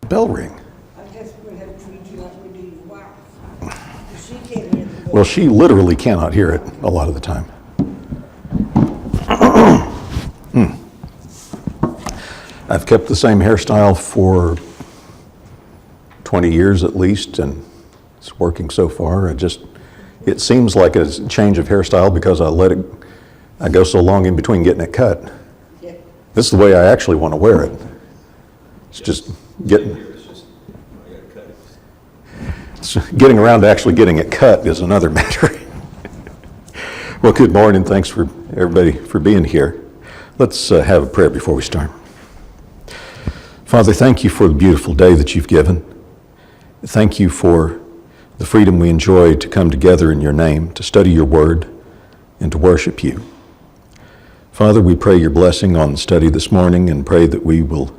bell ring? I guess we're going to have to treat you like we do your wife. She can't hear the bell. Well, she literally cannot hear it a lot of the time. I've kept the same hairstyle for 20 years at least, and it's working so far. It seems like a change of hairstyle because I go so long in between getting it cut. Yeah. This is the way I actually want to wear it. It's just getting around to actually getting it cut is another matter. Well, good morning. Thanks for everybody for being here. Let's have a prayer before we start. Father, thank you for the beautiful day that you've given. Thank you for the freedom we enjoy to come together in your name, to study your word, and to worship you. Father, we pray your blessing on the study this morning and pray that we will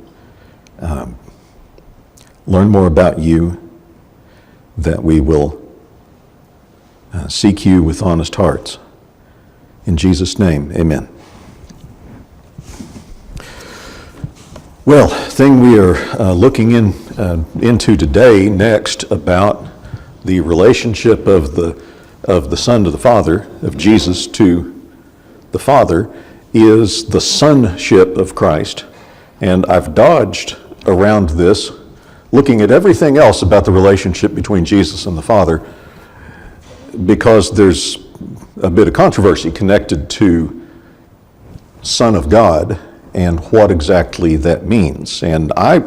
learn more about you, that we will seek you with honest hearts. In Jesus' name, amen. Well, the thing we are looking into today next about the relationship of the Son to the Father, of Jesus to the Father, is the sonship of Christ. And I've dodged around this, looking at everything else about the relationship between Jesus and the Father, because there's a bit of controversy connected to Son of God and what exactly that means. And I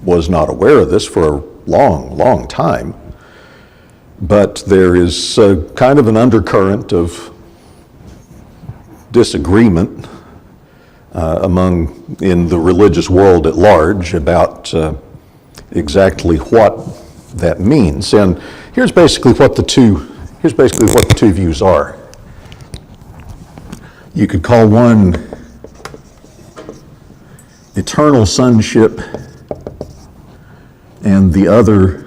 was not aware of this for a long, long time. But there is kind of an undercurrent of disagreement in the religious world at large about exactly what that means. And here's basically what the two views are. You could call one eternal sonship and the other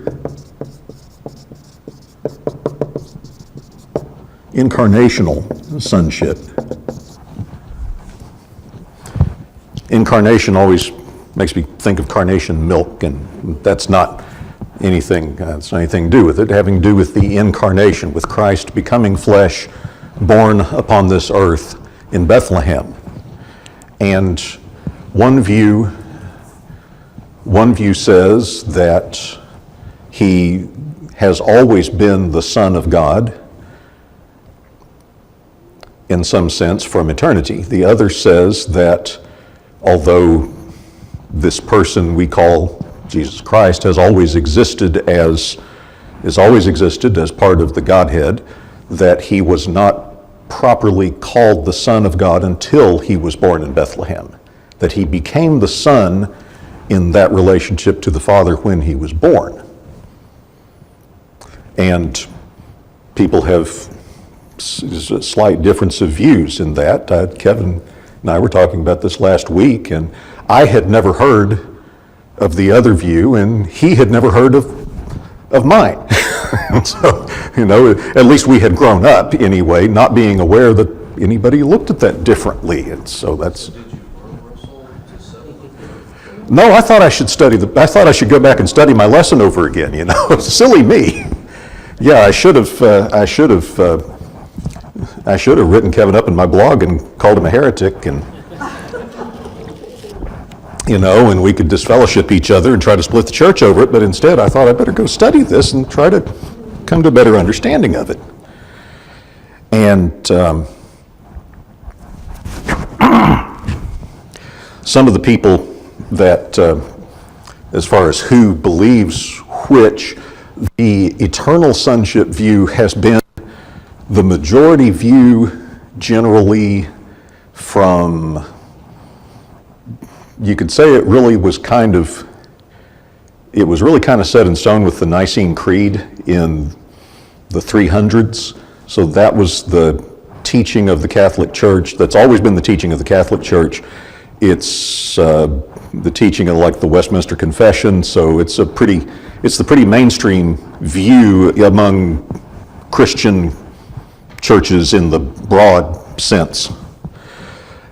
incarnational sonship. Incarnation always makes me think of carnation milk, and that's not anything to do with it. Having to do with the incarnation, with Christ becoming flesh, born upon this earth in Bethlehem. And one view says that he has always been the Son of God, in some sense, from eternity. The other says that although this person we call Jesus Christ has always existed as part of the Godhead, that he was not properly called the Son of God until he was born in Bethlehem. That he became the Son in that relationship to the Father when he was born. And people have a slight difference of views in that. Kevin and I were talking about this last week, and I had never heard of the other view, and he had never heard of mine. So, at least we had grown up anyway, not being aware that anybody looked at that differently. And so that's... No, I thought I should go back and study my lesson over again, Silly me. Yeah, I should have written Kevin up in my blog and called him a heretic, and and we could disfellowship each other and try to split the church over it, but instead I thought I'd better go study this and try to come to a better understanding of it. And some of the people that, as far as who believes which, the eternal sonship view has been the majority view generally from, you could say it was really kind of set in stone with the Nicene Creed in the 300s. So that was the teaching of the Catholic Church. That's always been the teaching of the Catholic Church. It's the teaching of like the Westminster Confession. So it's the pretty mainstream view among Christian churches in the broad sense.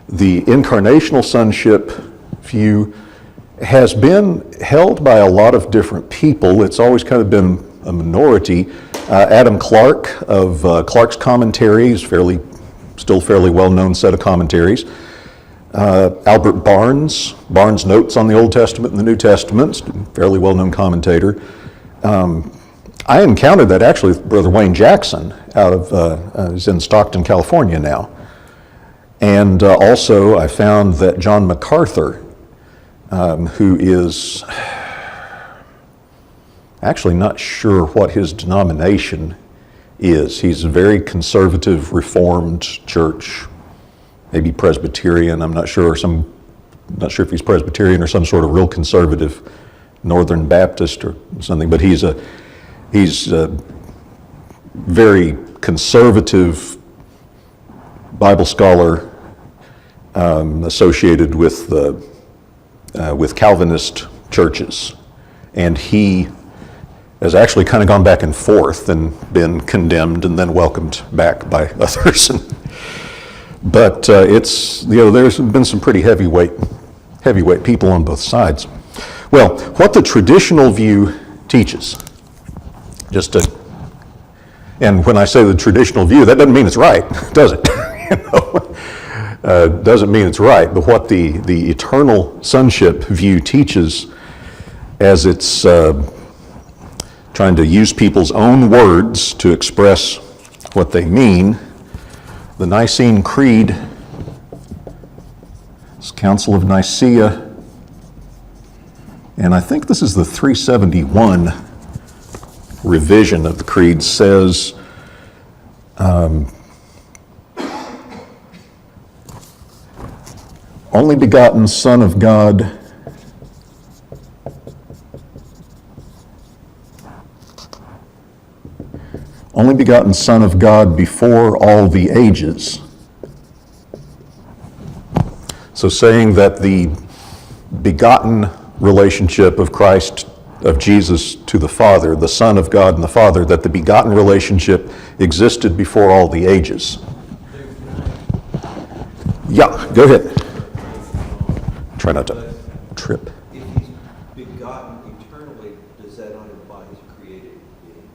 The incarnational sonship view has been held by a lot of different people. It's always kind of been a minority. Adam Clarke of Clarke's Commentaries, still fairly well-known set of commentaries. Albert Barnes Notes on the Old Testament and the New Testament, fairly well-known commentator. I encountered that actually with Brother Wayne Jackson he's in Stockton, California now. And also I found that John MacArthur, who is actually not sure what his denomination is. He's a very conservative, Reformed church, maybe Presbyterian. I'm not sure if he's Presbyterian or some sort of real conservative Northern Baptist or something. But he's a very conservative Bible scholar associated with Calvinist churches, and he has actually kind of gone back and forth and been condemned and then welcomed back by others. But there's been some pretty heavyweight people on both sides. Well, what the traditional view teaches, and when I say the traditional view, that doesn't mean it's right, does it? Doesn't mean it's right, but what the eternal sonship view teaches, as it's trying to use people's own words to express what they mean. The Nicene Creed, this Council of Nicaea, and I think this is the 371 revision of the Creed, says, only begotten Son of God, only begotten Son of God before all the ages. So saying that the begotten relationship of Christ, of Jesus to the Father, the Son of God and the Father, that the begotten relationship existed before all the ages. Yeah, go ahead. Try not to trip. If he's begotten eternally, does that not imply he's created being?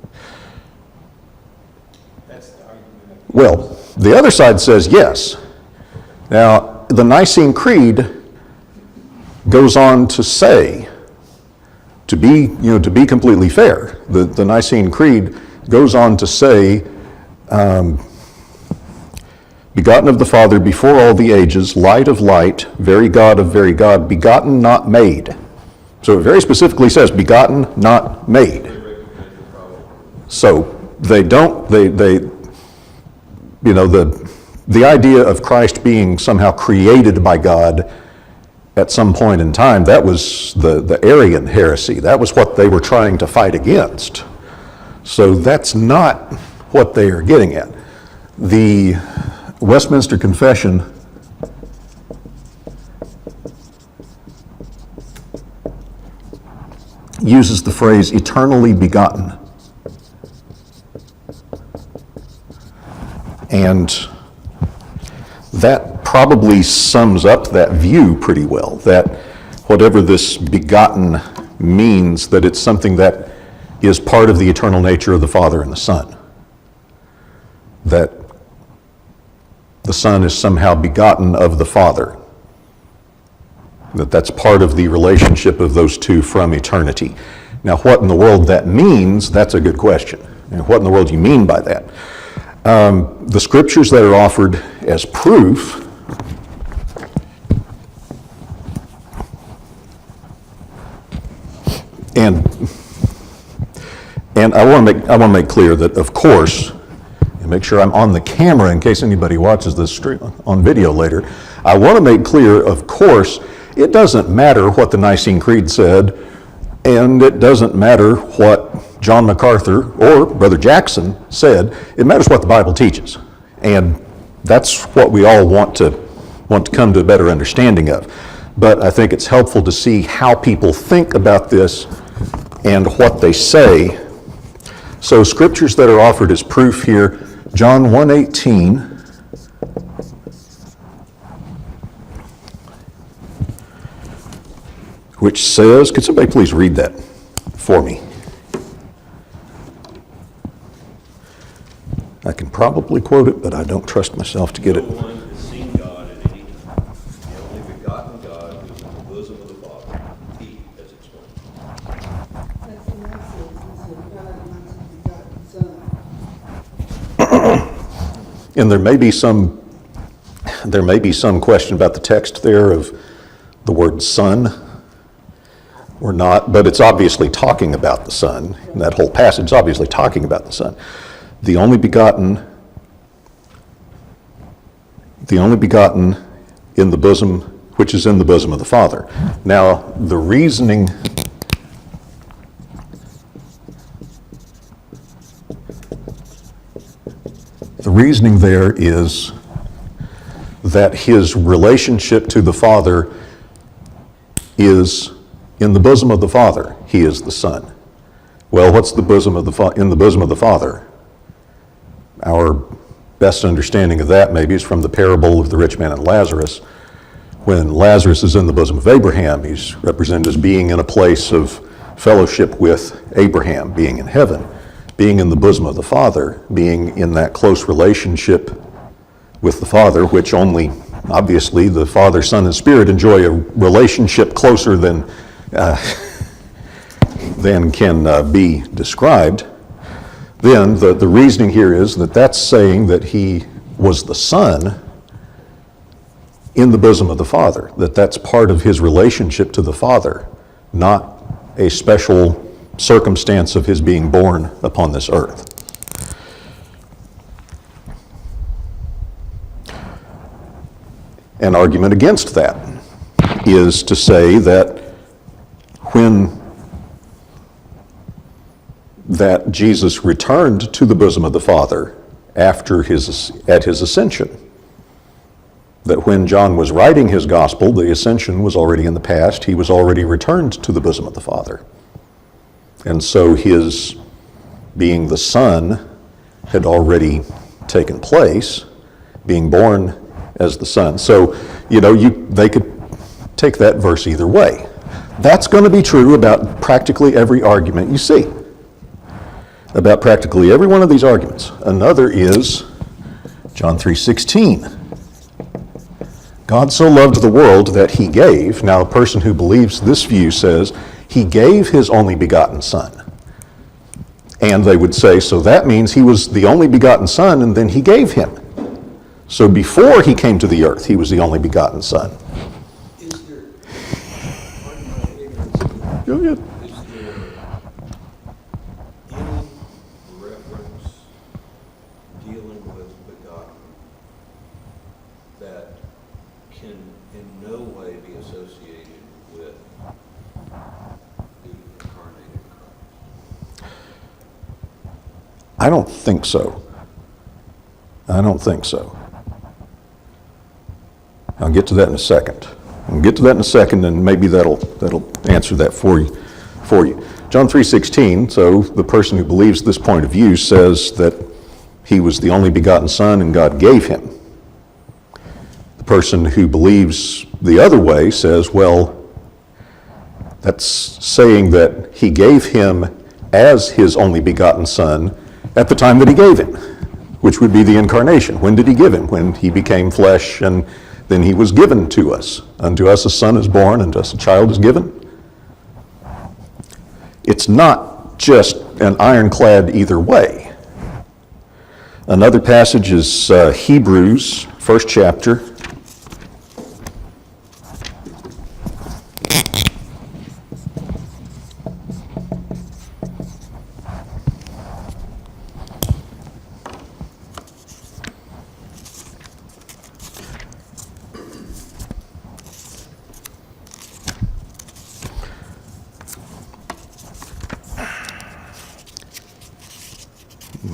That's the argument. Well, the other side says yes. Now, the Nicene Creed goes on to say, to be completely fair, the Nicene Creed goes on to say, begotten of the Father before all the ages, light of light, very God of very God, begotten, not made. So it very specifically says, begotten, not made. So the idea of Christ being somehow created by God at some point in time, that was the Arian heresy. That was what they were trying to fight against. So that's not what they are getting at. The Westminster Confession uses the phrase eternally begotten. And that probably sums up that view pretty well, that whatever this begotten means, that it's something that is part of the eternal nature of the Father and the Son. That the Son is somehow begotten of the Father. That's part of the relationship of those two from eternity. Now, what in the world that means, that's a good question. And what in the world do you mean by that? The scriptures that are offered as proof and I want to make clear that, of course, and make sure I'm on the camera in case anybody watches this on video later. I want to make clear, of course, it doesn't matter what the Nicene Creed said, and it doesn't matter what John MacArthur or Brother Jackson said. It matters what the Bible teaches, and that's what we all want to come to a better understanding of. But I think it's helpful to see how people think about this and what they say. So scriptures that are offered as proof here, John 1:18. which says, could somebody please read that for me? I can probably quote it, but I don't trust myself to get it. No one has seen God at any time. The only begotten God who is in the bosom of the Father, he has explained. That's the next sentence, it says, God has begotten Son. And there may be some question about the text there of the word son or not, but it's obviously talking about the Son. And that whole passage is obviously talking about the Son. The only begotten in the bosom, which is in the bosom of the Father. Now, the reasoning there is that his relationship to the Father is in the bosom of the Father. He is the Son. Well, what's the bosom of in the bosom of the Father? Our best understanding of that maybe is from the parable of the rich man and Lazarus. When Lazarus is in the bosom of Abraham, he's represented as being in a place of fellowship with Abraham, being in heaven, being in the bosom of the Father, being in that close relationship with the Father, which only, obviously, the Father, Son, and Spirit enjoy a relationship closer than can be described. Then the reasoning here is that that's saying that he was the Son in the bosom of the Father, that that's part of his relationship to the Father, not a special circumstance of his being born upon this earth. An argument against that is to say that when that Jesus returned to the bosom of the Father at his ascension, that when John was writing his gospel, the ascension was already in the past. He was already returned to the bosom of the Father. And so his being the Son had already taken place, being born as the Son. So, they could take that verse either way. That's going to be true about practically every argument you see, about practically every one of these arguments. Another is John 3:16. God so loved the world that he gave. Now, a person who believes this view says he gave his only begotten Son. And they would say, so that means he was the only begotten Son and then he gave him. So before he came to the earth, he was the only begotten Son. Is there, pardon my ignorance, Go ahead. is there any reference dealing with begotten that can in no way be associated with the incarnated Christ? I don't think so. I'll get to that in a second. And maybe that'll answer that for you. John 3:16, so the person who believes this point of view says that he was the only begotten Son and God gave him. The person who believes the other way says, well, that's saying that he gave him as his only begotten Son at the time that he gave him, which would be the incarnation. When did he give him? When he became flesh and then he was given to us. Unto us a son is born, unto us a child is given. It's not just an ironclad either way. Another passage is Hebrews, 1st chapter.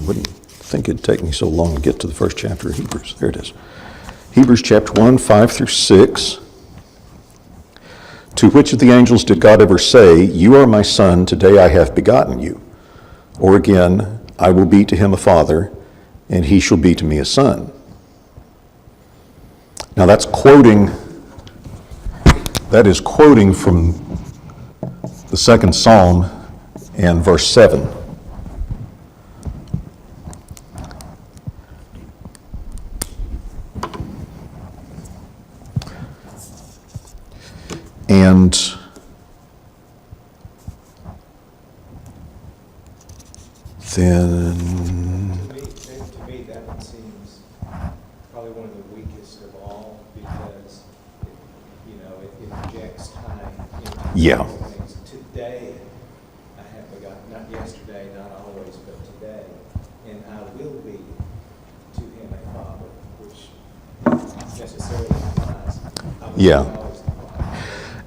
Wouldn't think it'd take me so long to get to the first chapter of Hebrews. There it is. Hebrews chapter 1, 5 through 6. To which of the angels did God ever say, you are my son, today I have begotten you? Or again, I will be to him a father, and he shall be to me a son. Now that is quoting from second Psalm and verse 7. And then, To me, that one seems probably one of the weakest of all, because, it injects time into Yeah. things. Today, I have begotten, not yesterday, not always, but today, and I will be to him a father, which necessarily implies I will be Yeah. always the father.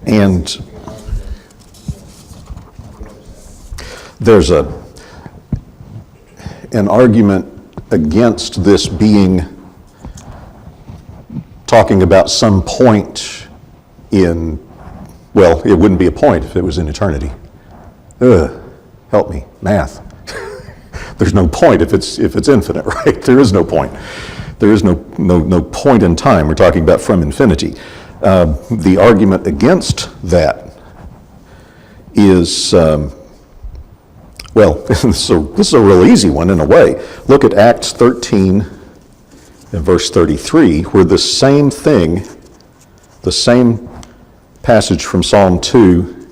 And That seems to be an argument, on the other side. there's an argument against this being talking about some point in, well, it wouldn't be a point if it was in eternity. Help me, math. There's no point if it's infinite, right? There is no point. There is no point in time. We're talking about from infinity. The argument against that is, well, this is a real easy one in a way. Look at Acts 13 and verse 33, where the same thing, the same passage from Psalm 2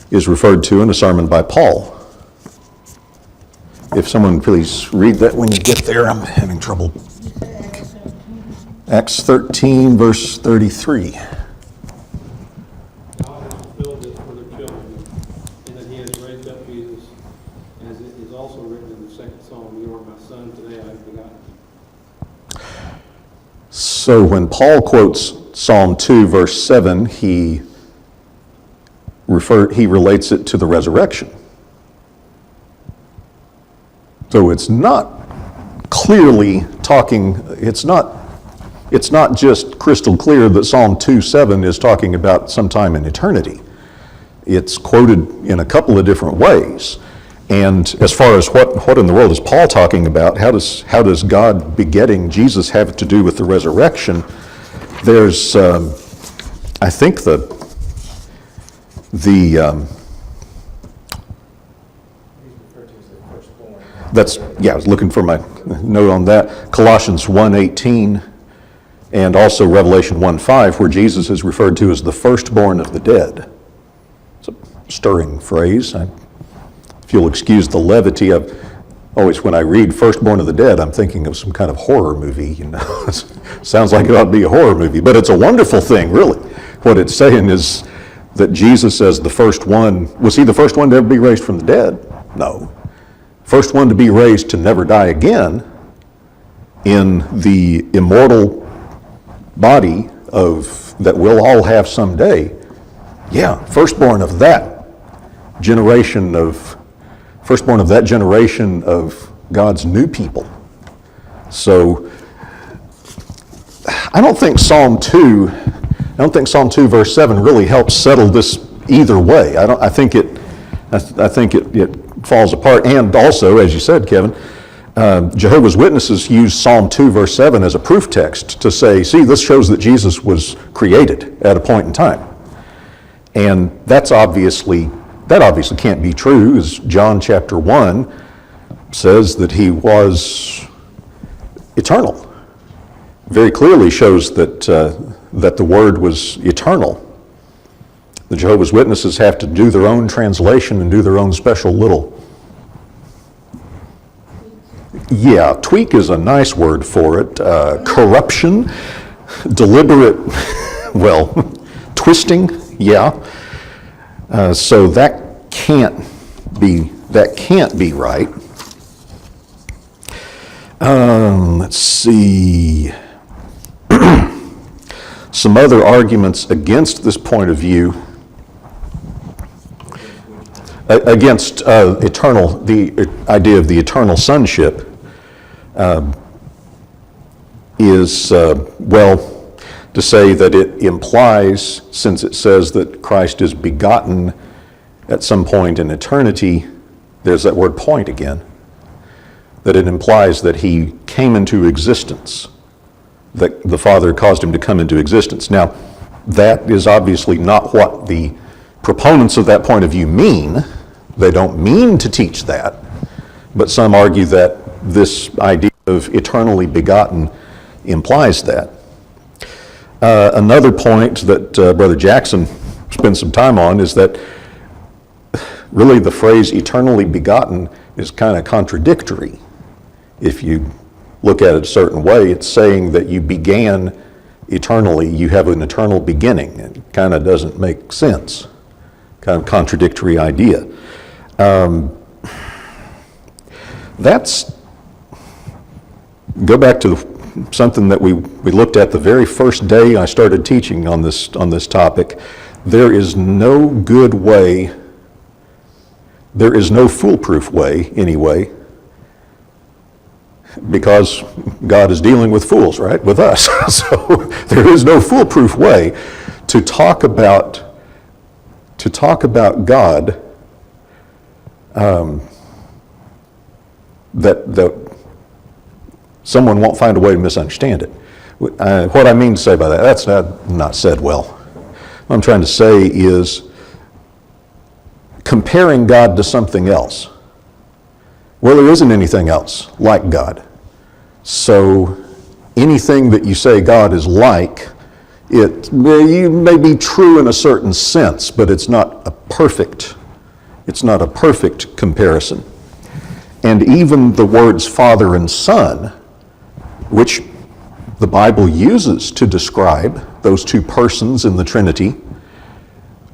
is referred to in a sermon by Paul. If someone please read that when you get there, I'm having trouble. Acts 13, verse 33. God has fulfilled this for their children, and that he has raised up Jesus, as it is also written in the second Psalm, "You are my son, today I have begotten you." So when Paul quotes Psalm 2, verse 7, he relates it to the resurrection. So it's not clearly talking, it's not just crystal clear that Psalm 2:7 is talking about sometime in eternity. It's quoted in a couple of different ways. And as far as what in the world is Paul talking about, how does God begetting Jesus have to do with the resurrection? There's, I think He's referred to as the firstborn. I was looking for my note on that. Colossians 1:18 and also Revelation 1:5, where Jesus is referred to as the firstborn of the dead. It's a stirring phrase. If you'll excuse the levity of always when I read firstborn of the dead, I'm thinking of some kind of horror movie, Sounds like it ought to be a horror movie, but it's a wonderful thing, really. What it's saying is that Jesus as the first one, was he the first one to ever be raised from the dead? No. First one to be raised to never die again in the immortal body that we'll all have someday. Yeah, firstborn of that generation of God's new people. So I don't think Psalm 2 verse 7 really helps settle this either way. I think it falls apart. And also, as you said, Kevin, Jehovah's Witnesses use Psalm 2 verse 7 as a proof text to say, see, this shows that Jesus was created at a point in time. And that obviously can't be true, as John chapter 1 says that he was eternal. Very clearly shows that the Word was eternal. The Jehovah's Witnesses have to do their own translation and do their own special little, tweak is a nice word for it, corruption, deliberate, twisting, so that can't be right. Let's see. Some other arguments against this point of view, against the idea of the eternal sonship, is, to say that it implies, since it says that Christ is begotten at some point in eternity, there's that word point again, that it implies that he came into existence, that the Father caused him to come into existence. Now, that is obviously not what the proponents of that point of view mean. They don't mean to teach that, but some argue that this idea of eternally begotten implies that. Another point that Brother Jackson spent some time on is that really the phrase eternally begotten is kind of contradictory. If you look at it a certain way, it's saying that you began eternally, you have an eternal beginning. It kind of doesn't make sense. Kind of contradictory idea. Go back to something that we looked at the very first day I started teaching on this topic. There is no good way, there is no foolproof way, anyway, because God is dealing with fools, right, with us. So there is no foolproof way to talk about God that someone won't find a way to misunderstand it. What I mean to say by that, that's not said well. What I'm trying to say is comparing God to something else. Well, there isn't anything else like God. So anything that you say God is like, it may be true in a certain sense, but it's not a perfect comparison. And even the words Father and Son, which the Bible uses to describe those two persons in the Trinity,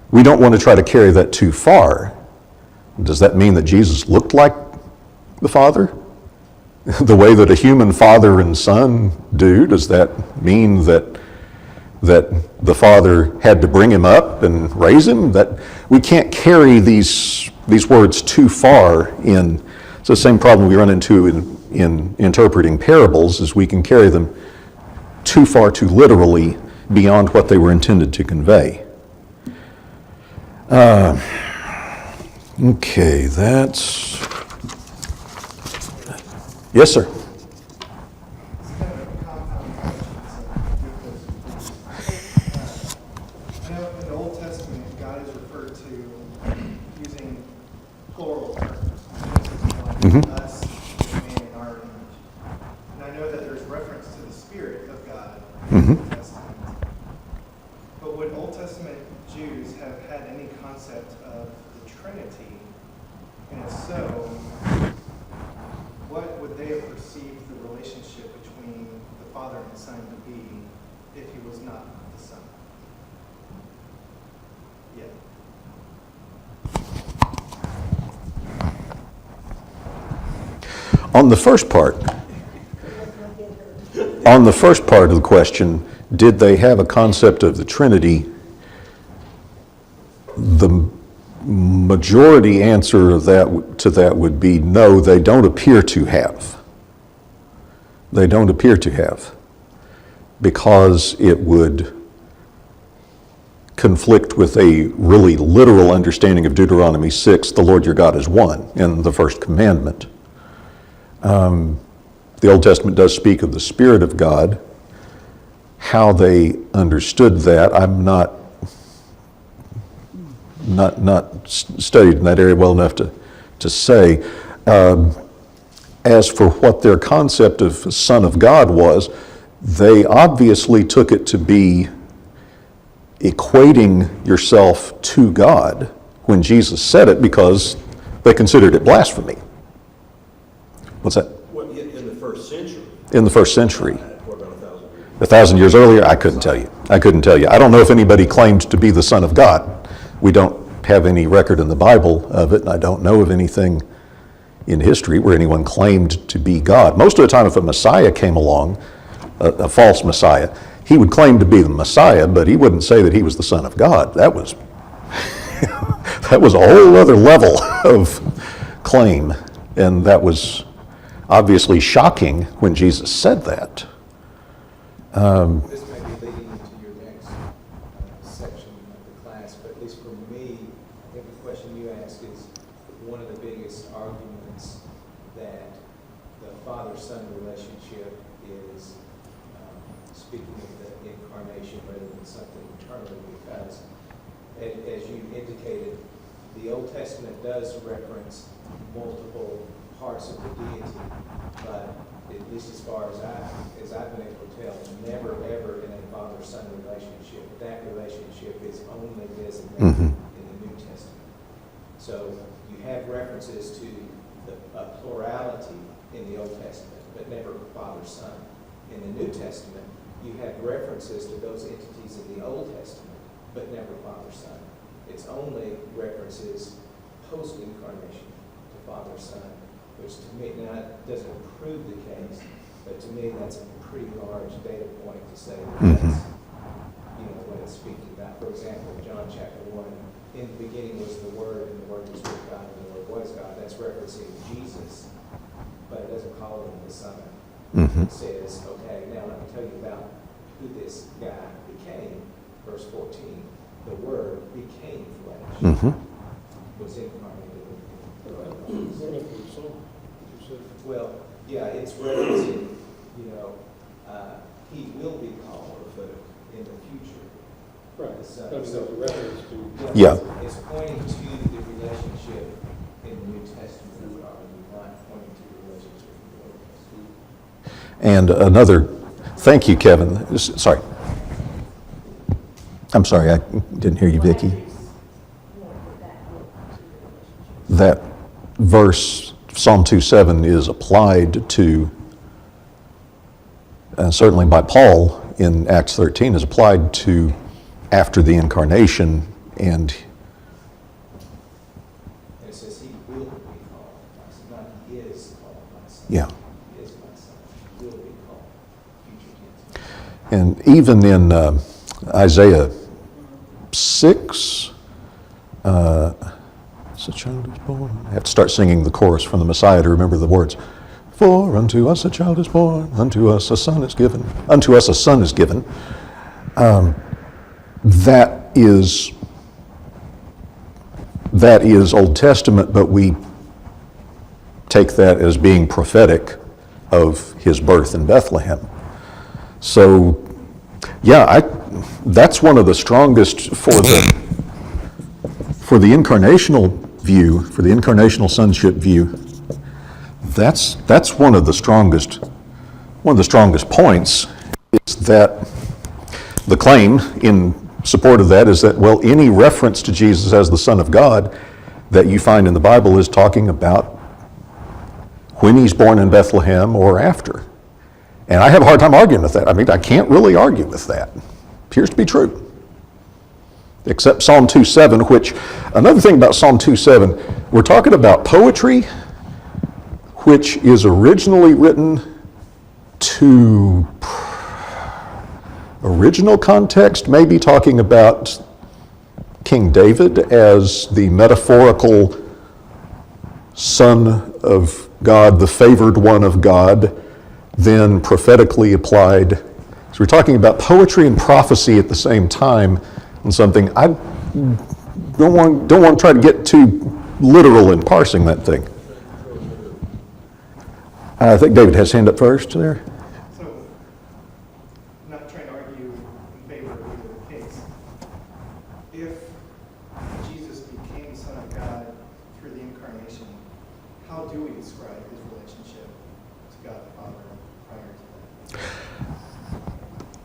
we don't want to try to carry that too far. Does that mean that Jesus looked like the Father? The way that a human father and son do? Does that mean that the Father had to bring him up and raise him? That we can't carry these words too far in. It's the same problem we run into in interpreting parables, is we can carry them too far, too literally, beyond what they were intended to convey. Okay, that's... Yes, sir. I know in the Old Testament, God is referred to using plural terms. Like us, man in our image. And I know that there's reference to the Spirit of God in the Old Testament. But would Old Testament Jews have had any concept of the Trinity? And if so, what would they have perceived the relationship between the Father and the Son to be if he was not the Son? Yeah. On the first part of the question, did they have a concept of the Trinity? The majority answer to that would be no, they don't appear to have. They don't appear to have, because it would conflict with a really literal understanding of Deuteronomy 6, the Lord your God is one, in the first commandment. The Old Testament does speak of the Spirit of God. How they understood that, I'm not studied in that area well enough to say. As for what their concept of Son of God was, they obviously took it to be equating yourself to God when Jesus said it, because they considered it blasphemy. What's that? Well, in the first century. In the first century. What about 1,000 years? 1,000 years earlier, I couldn't tell you. I don't know if anybody claimed to be the Son of God. We don't have any record in the Bible of it, and I don't know of anything in history where anyone claimed to be God. Most of the time, if a Messiah came along, a false Messiah, he would claim to be the Messiah, but he wouldn't say that he was the Son of God. That was that was a whole other level of claim, and that was obviously shocking when Jesus said that. This may be leading into your next section of the class, but at least for me, I think the question you ask is one of the biggest arguments that the father-son relationship is speaking of the incarnation rather than something eternal, because as you indicated, the Old Testament does reference multiple parts of the deity, but at least as far as I've been able to tell, never ever in a father-son relationship. That relationship is only designated in the New Testament. So you have references to a plurality in the Old Testament, but never father-son. In the New Testament, you have references to those entities in the Old Testament, but never father-son. It's only references post-incarnation to father-son, which to me, now it doesn't prove the case, but to me that's a pretty large data point to say that's, what it's speaking about. For example, John chapter 1, in the beginning was the Word, and the Word was with God, and the Word was God. That's referencing Jesus, but it doesn't call him the Son. It says, okay, now let me tell you about who this guy became. Verse 14, the Word became flesh, was incarnated. Well, yeah, it's referencing, he will be called in the future. Right. The Son. That was a reference to. Yeah. It's pointing to the relationship in the New Testament, rather than not pointing to the relationship in the Old Testament. And another, thank you, Kevin. Sorry. I'm sorry, I didn't hear you, Vicki. That verse, Psalm 2:7, is applied to, certainly by Paul in Acts 13, is applied to after the incarnation, and it says he will be called my son, not he is called my son. yeah. He is my son. He will be called. Future tense. And even in Isaiah 6, as a child is born. I have to start singing the chorus from the Messiah to remember the words. For unto us a child is born, unto us a son is given, unto us a son is given. That is Old Testament, but we take that as being prophetic of his birth in Bethlehem. So, yeah, that's one of the strongest for the incarnational view, for the incarnational sonship view. That's one of the strongest points is that the claim in support of that is that, well, any reference to Jesus as the Son of God that you find in the Bible is talking about when he's born in Bethlehem or after. And I have a hard time arguing with that. I mean, I can't really argue with that. Appears to be true. Except Psalm 2:7, which, another thing about Psalm 2:7, we're talking about poetry, which is originally written to original context, maybe talking about King David as the metaphorical son of God, the favored one of God, then prophetically applied. So we're talking about poetry and prophecy at the same time, and something I don't want to try to get too literal in parsing that thing. I think David has his hand up first there. So, I'm not trying to argue in favor of either case. If Jesus became the Son of God through the incarnation, how do we describe his relationship to God the Father prior to that?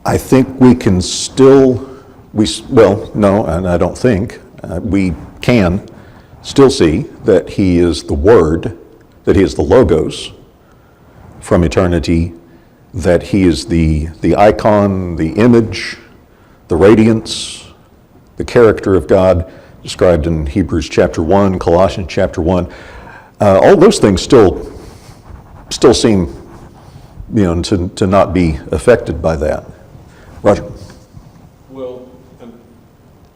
I think we can still, and I don't think, we can still see that he is the Word, that he is the Logos from eternity, that he is the icon, the image, the radiance, the character of God described in Hebrews chapter 1, Colossians chapter 1. All those things still seem, to not be affected by that. Roger. Well, I'm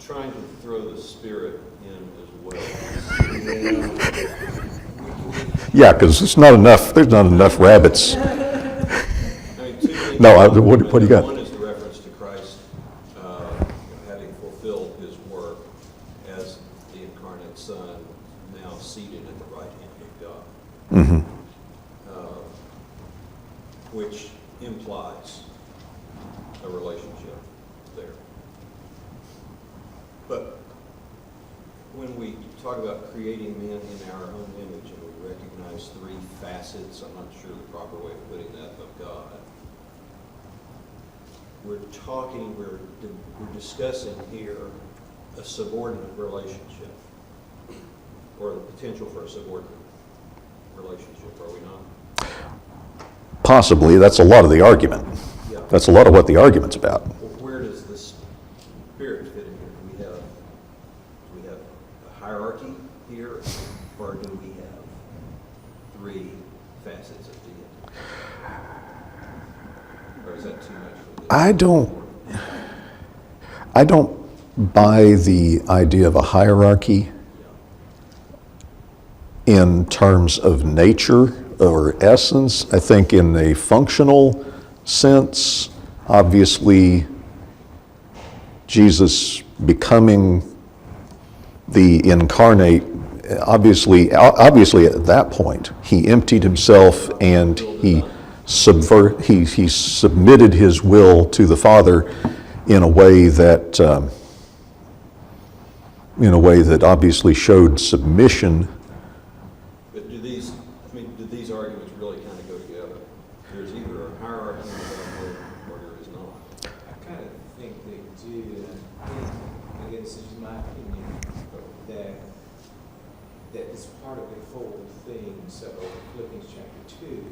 trying to throw the Spirit in as well. Yeah, because there's not enough rabbits. I mean, two things. No, what do you got? One is the reference to Christ having fulfilled his work as the incarnate Son, now seated at the right hand of God. Mm-hmm. Which implies a relationship there. But When we talk about creating man in our own image, and we recognize three facets, I'm not sure the proper way of putting that, of God. We're discussing here a subordinate relationship, or the potential for a subordinate relationship, are we not? Possibly, that's a lot of the argument. Yeah. That's a lot of what the argument's about. Well, where does the Spirit fit in here? Do we have a hierarchy here, or do we have three facets of deity? Or is that too much for this? I don't buy the idea of a hierarchy in terms of nature or essence. I think in a functional sense, obviously, Jesus becoming the incarnate, obviously at that point, he emptied himself and he submitted his will to the Father in a way that obviously showed submission. But do these arguments really kind of go together? There's either a hierarchy or there is not. I kind of think they do, and I think, again, this is my opinion, that it's part of the whole thing. So Philippians chapter 2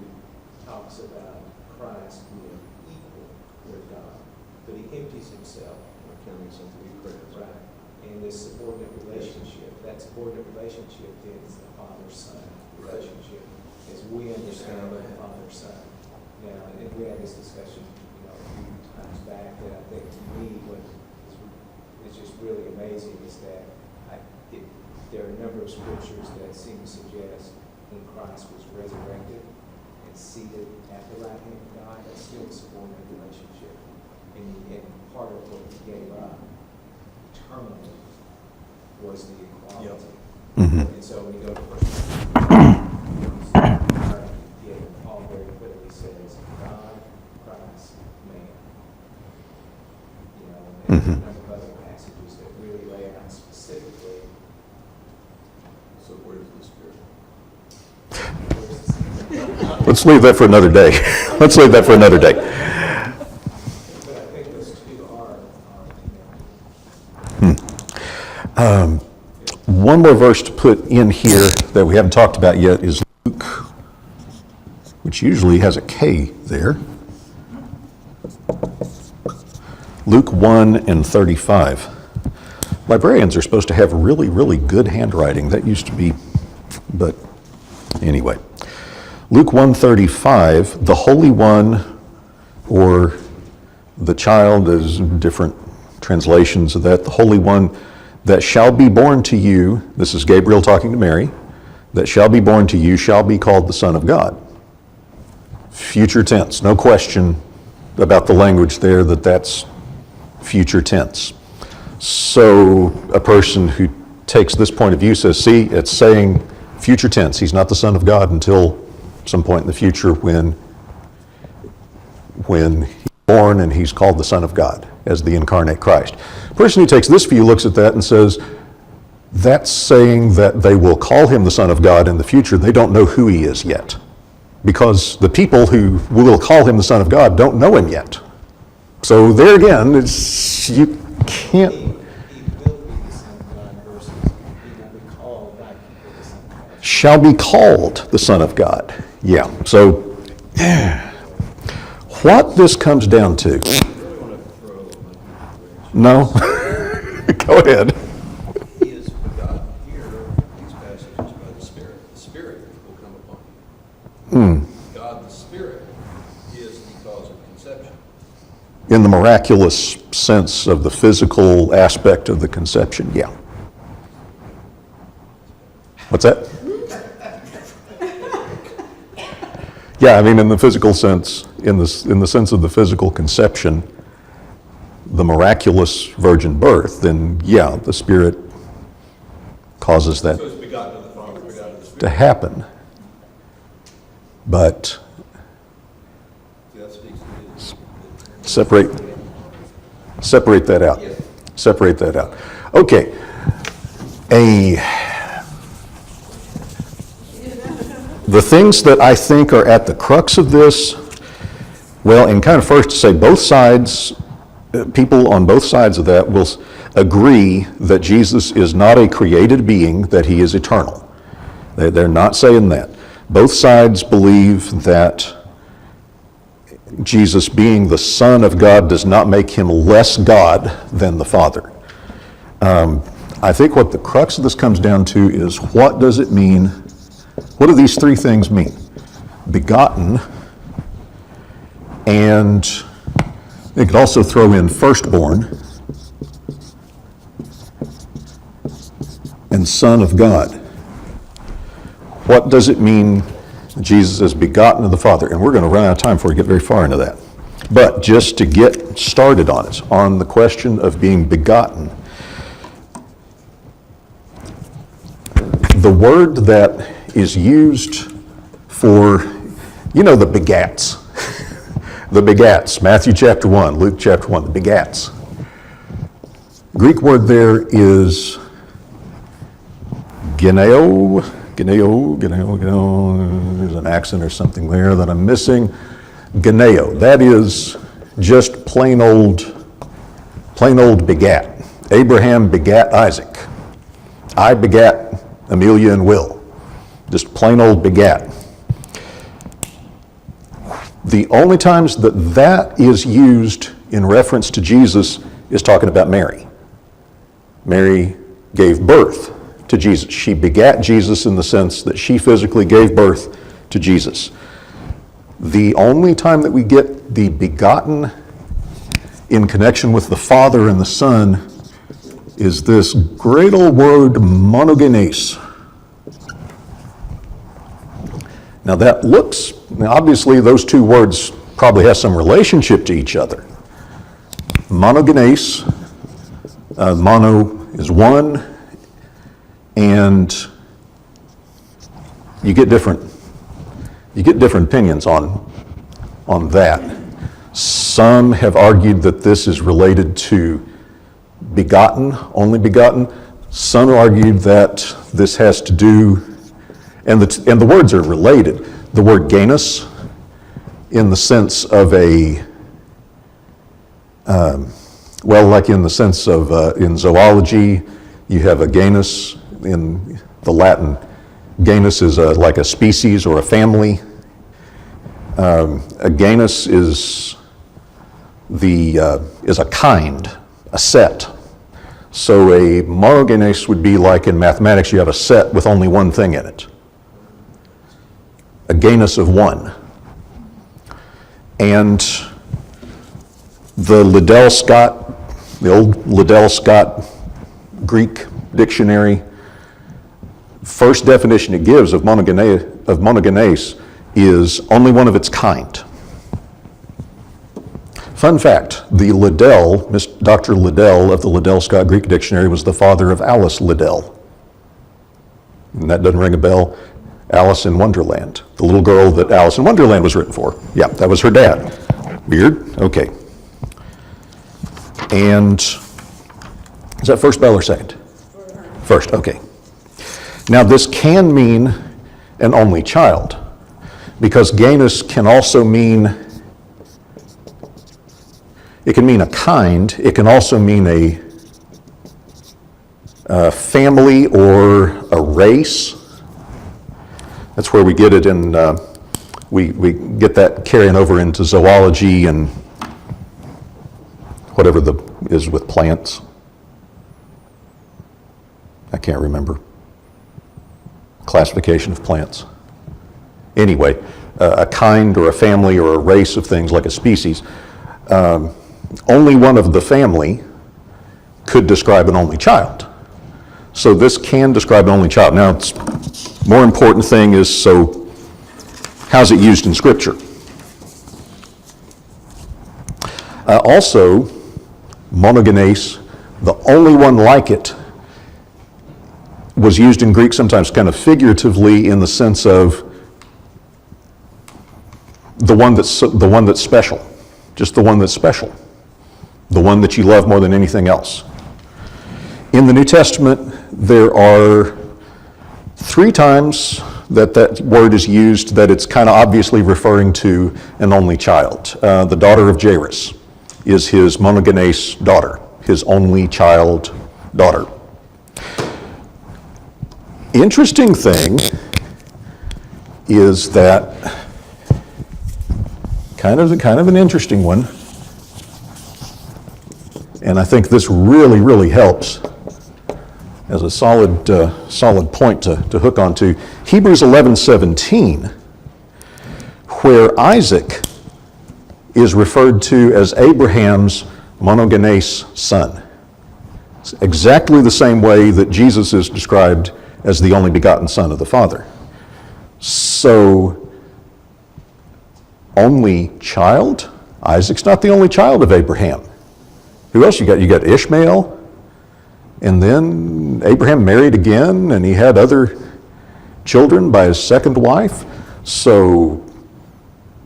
talks about Christ being equal with God, but he empties himself. Not counting something we praise. Right. And this subordinate relationship, that subordinate relationship then is the father-son relationship, as we understand the father-son. Now, and we had this discussion, a few times back, that I think to me what is just really amazing is that there are a number of scriptures that seem to suggest when Christ was resurrected and seated at the right hand of God, that's still a subordinate relationship. And part of what he gave up eternally was the equality. Mhm. And so when you go to First Paul very clearly says, God, Christ, man. And there's a number of other passages that really lay out specifically. So where's the Spirit? Let's leave that for another day. Let's leave that for another day. But I think those two are connected. One more verse to put in here that we haven't talked about yet is Luke, which usually has a K there. Luke 1:35. Librarians are supposed to have really, really good handwriting. That used to be, but anyway. Luke 1:35, the Holy One, or the child, there's different translations of that, the Holy One that shall be born to you, this is Gabriel talking to Mary, that shall be born to you shall be called the Son of God. Future tense, no question about the language there that's future tense. So a person who takes this point of view says, see, it's saying future tense. He's not the Son of God until some point in the future when he's born and he's called the Son of God as the incarnate Christ. A person who takes this view looks at that and says, that's saying that they will call him the Son of God in the future. They don't know who he is yet. Because the people who will call him the Son of God don't know him yet. So there again, you can't... He will be the Son of God versus he will be called by people the Son of God. Shall be called the Son of God. Yeah, so what this comes down to... I really want to throw a little bit of No? Go ahead. He is begotten here in these passages by the Spirit. The Spirit will come upon you. God the Spirit is the cause of conception. In the miraculous sense of the physical aspect of the conception, yeah. What's that? Yeah, I mean, in the physical sense, in the sense of the physical conception, the miraculous virgin birth, then yeah, the Spirit causes that So it's begotten of the Father, begotten of the to Spirit. happen. But See, that speaks to his. separate that out. Separate that out. Okay. The things that I think are at the crux of this, well, and kind of first to say both sides, people on both sides of that will agree that Jesus is not a created being, that he is eternal. They're not saying that. Both sides believe that Jesus being the Son of God does not make him less God than the Father. I think what the crux of this comes down to is, what does it mean? What do these three things mean? Begotten, and they could also throw in firstborn and Son of God. What does it mean Jesus is begotten of the Father? And we're going to run out of time before we get very far into that. But just to get started on it, on the question of being begotten, the word that is used for, the begats. The begats, Matthew chapter 1, Luke chapter 1, the begats. Greek word there is geneo. There's an accent or something there that I'm missing. Geneo, that is just plain old begat. Abraham begat Isaac. I begat Amelia and Will. Just plain old begat. The only times that is used in reference to Jesus is talking about Mary. Mary gave birth to Jesus. She begat Jesus in the sense that she physically gave birth to Jesus. The only time that we get the begotten in connection with the Father and the Son is this great old word monogenes. Now obviously those two words probably have some relationship to each other. Monogenes, mono is one, and you get different opinions on that. Some have argued that this is related to begotten, only begotten. Some argued that this has to do, and the words are related. The word genus, in the sense of like in the sense of, in zoology, you have a genus. In the Latin, genus is like a species or a family. A genus is a kind, a set. So a monogenes would be like in mathematics, you have a set with only one thing in it. A genus of one. And the old Liddell Scott Greek dictionary, first definition it gives of monogenes is only one of its kind. Fun fact, the Liddell, Dr. Liddell of the Liddell Scott Greek Dictionary was the father of Alice Liddell. And that doesn't ring a bell. Alice in Wonderland, the little girl that Alice in Wonderland was written for. Yeah, that was her dad. Weird? Okay. And is that first bell or second? First, okay. Now this can mean an only child, because genus can also mean, it can mean a kind, it can also mean a family or a race. That's where we get it in, we get that carrying over into zoology and whatever is with plants. I can't remember. Classification of plants. Anyway, a kind or a family or a race of things like a species. Only one of the family could describe an only child. So this can describe an only child. Now, it's more important thing is, so how's it used in Scripture? Also, monogenes, the only one like it, was used in Greek sometimes kind of figuratively in the sense of the one that's special, just the one that's special, the one that you love more than anything else. In the New Testament, there are 3 times that word is used that it's kind of obviously referring to an only child. The daughter of Jairus is his monogenes daughter, his only child daughter. Interesting thing is that, kind of an interesting one, and I think this really, really helps as a solid point to hook onto. Hebrews 11:17, where Isaac is referred to as Abraham's monogenes son. It's exactly the same way that Jesus is described as the only begotten son of the Father. So, only child? Isaac's not the only child of Abraham. Who else you got? You got Ishmael, and then Abraham married again, and he had other children by his second wife. So,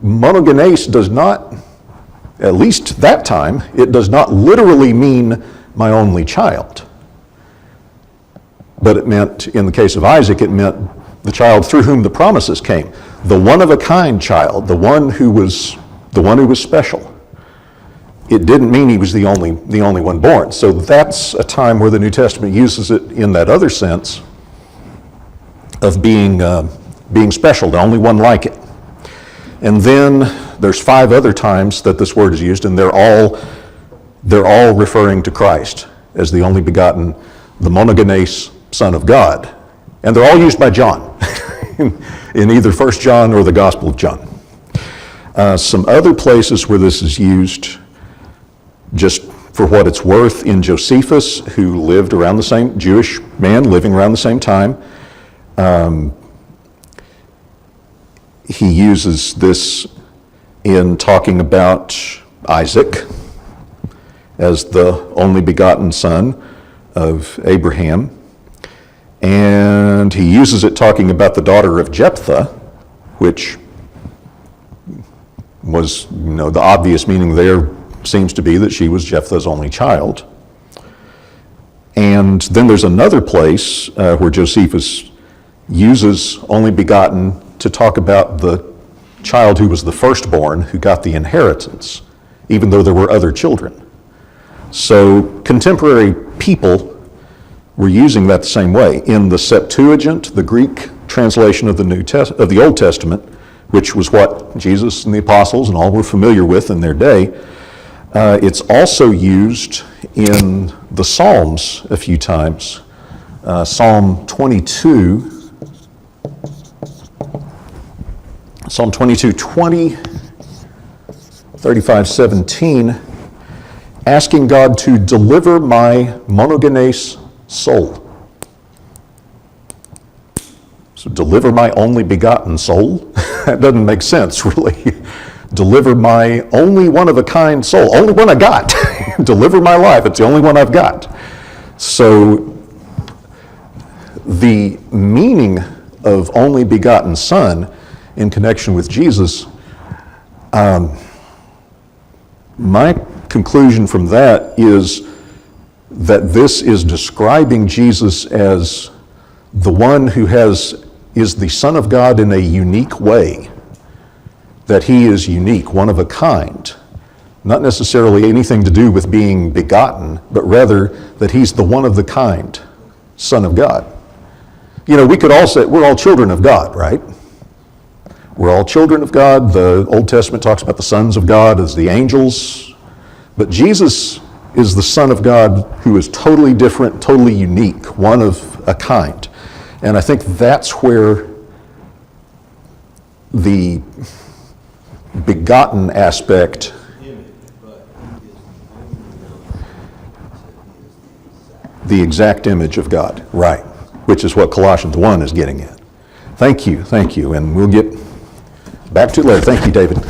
monogenes does not, at least that time, it does not literally mean my only child. But it meant, in the case of Isaac, it meant the child through whom the promises came. The one-of-a-kind child, the one who was special. It didn't mean he was the only one born. So that's a time where the New Testament uses it in that other sense of being special, the only one like it. And then there's 5 other times that this word is used, and they're all referring to Christ as the only begotten, the monogenes Son of God. And they're all used by John in either 1 John or the Gospel of John. Some other places where this is used, just for what it's worth, in Josephus, who lived around the same, Jewish man living around the same time. He uses this in talking about Isaac as the only begotten son of Abraham. And he uses it talking about the daughter of Jephthah, which was, the obvious meaning there seems to be that she was Jephthah's only child. And then there's another place where Josephus uses only begotten to talk about the child who was the firstborn, who got the inheritance, even though there were other children. So contemporary people were using that the same way. In the Septuagint, the Greek translation of the Old Testament, which was what Jesus and the apostles and all were familiar with in their day, it's also used in the Psalms a few times. Psalm 22, 20, 35:17, asking God to deliver my monogenes soul. So deliver my only begotten soul? That doesn't make sense, really. Deliver my only one-of-a-kind soul, only one I got. Deliver my life, it's the only one I've got. So the meaning of only begotten son in connection with Jesus, my conclusion from that is that this is describing Jesus as the one who is the Son of God in a unique way, that he is unique, one of a kind, not necessarily anything to do with being begotten, but rather that he's the one of the kind Son of God. We could all say we're all children of God, right? We're all children of God. The Old Testament talks about the sons of God as the angels, but Jesus is the Son of God who is totally different, totally unique, one of a kind. And I think that's where the begotten aspect, the exact image of God, right, which is what Colossians 1 is getting at. Thank you, and we'll get back to it later. Thank you, David.